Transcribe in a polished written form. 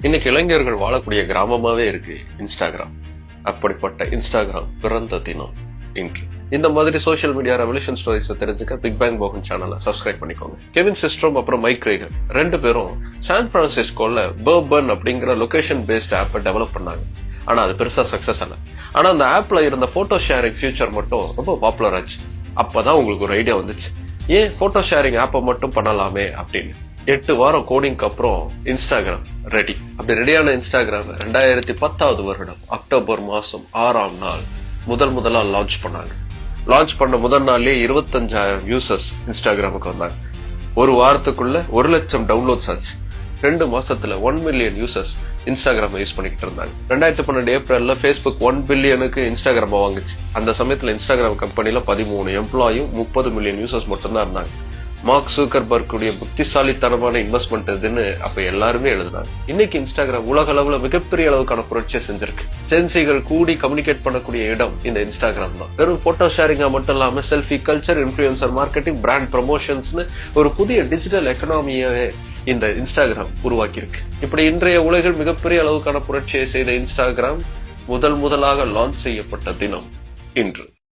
இன்னைக்கு இளைஞர்கள் வாழக்கூடிய கிராமமாவே இருக்கு இன்ஸ்டாகிராம். அப்படிப்பட்ட இன்ஸ்டாகிராம் பிறந்த தினம் இன்று. இந்த மாதிரி சோசியல் மீடியா ரெவல்யூஷன் ஸ்டோரிஸ் தெரிஞ்சுக்க பிக் பேங் போகன் சேனலை சப்ஸ்கிரைப் பண்ணிக்கோங்க. கெவின் சிஸ்ட்ரோம் அப்புறம் மைக் ரேகன் ரெண்டு பேரும் சான் பிரான்சிஸ்கோல பர்பன் அப்படிங்கிற லொகேஷன் பேஸ்ட் ஆப்பை டெவலப் பண்ணாங்க. ஆனா அது பெருசா சக்சஸ் ஆல. ஆனா அந்த ஆப்ல இருந்த போட்டோ ஷேரிங் ஃபியூச்சர் மட்டும் ரொம்ப பாப்புலர் ஆச்சு. அப்பதான் உங்களுக்கு ஒரு ஐடியா வந்துச்சு, ஏன் போட்டோ ஷேரிங் ஆப்பை மட்டும் பண்ணலாமே அப்படின்னு. 8 வாரம் கோடிங்க்கு அப்புறம் இன்ஸ்டாகிராம் ரெடி. அப்படி ரெடியான இன்ஸ்டாகிராம் 2010 வருடம் அக்டோபர் மாசம் 6ஆம் நாள் முதலா லான்ச் பண்ணாங்க. லான்ச் பண்ண முதல் நாள்லயே 25,000 யூசர்ஸ் இன்ஸ்டாகிராமுக்கு வந்தாங்க. ஒரு வாரத்துக்குள்ள 1 லட்சம் டவுன்லோட்ஸ் ஆச்சு. 2 மாசத்துல 1 மில்லியன் யூசர்ஸ் இன்ஸ்டாகிராம் யூஸ் பண்ணிட்டு இருந்தாங்க. 2012 ஏப்ரல்ல Facebook 1 பில்லியனுக்கு இன்ஸ்டாகிராம் வாங்குச்சு. அந்த சமயத்துல இன்ஸ்டாகிராம் கம்பெனில 13 எம்ப்ளாயும் 30 மில்லியன் யூசர்ஸ் மட்டும் தான் இருந்தாங்க. மார்க் ஜூக்கர்பர்க் உடைய புத்திசாலித்தனமான இன்வெஸ்ட்மெண்ட் இதுன்னு அப்ப எல்லாருமே எழுதுனாங்க. இன்னைக்கு இன்ஸ்டாகிராம் உலக அளவுல மிகப்பெரிய அளவுக்கான புரட்சியை செஞ்சிருக்கு. ஜென்சிகள் கூடி கம்யூனிகேட் பண்ணக்கூடிய இடம் இந்த இன்ஸ்டாகிராம் தான். வெறும் போட்டோ ஷேரிங்கா மட்டும் இல்லாம selfie culture, influencer marketing, brand ப்ரமோஷன்ஸ்னு ஒரு புதிய டிஜிட்டல் எக்கனாமியாவே இந்த இன்ஸ்டாகிராம் உருவாக்கி இருக்கு. இப்படி இன்றைய உலகில் மிகப்பெரிய அளவுக்கான புரட்சியை செய்த இன்ஸ்டாகிராம் முதலாக லான்ச் செய்யப்பட்ட தினம் இன்று.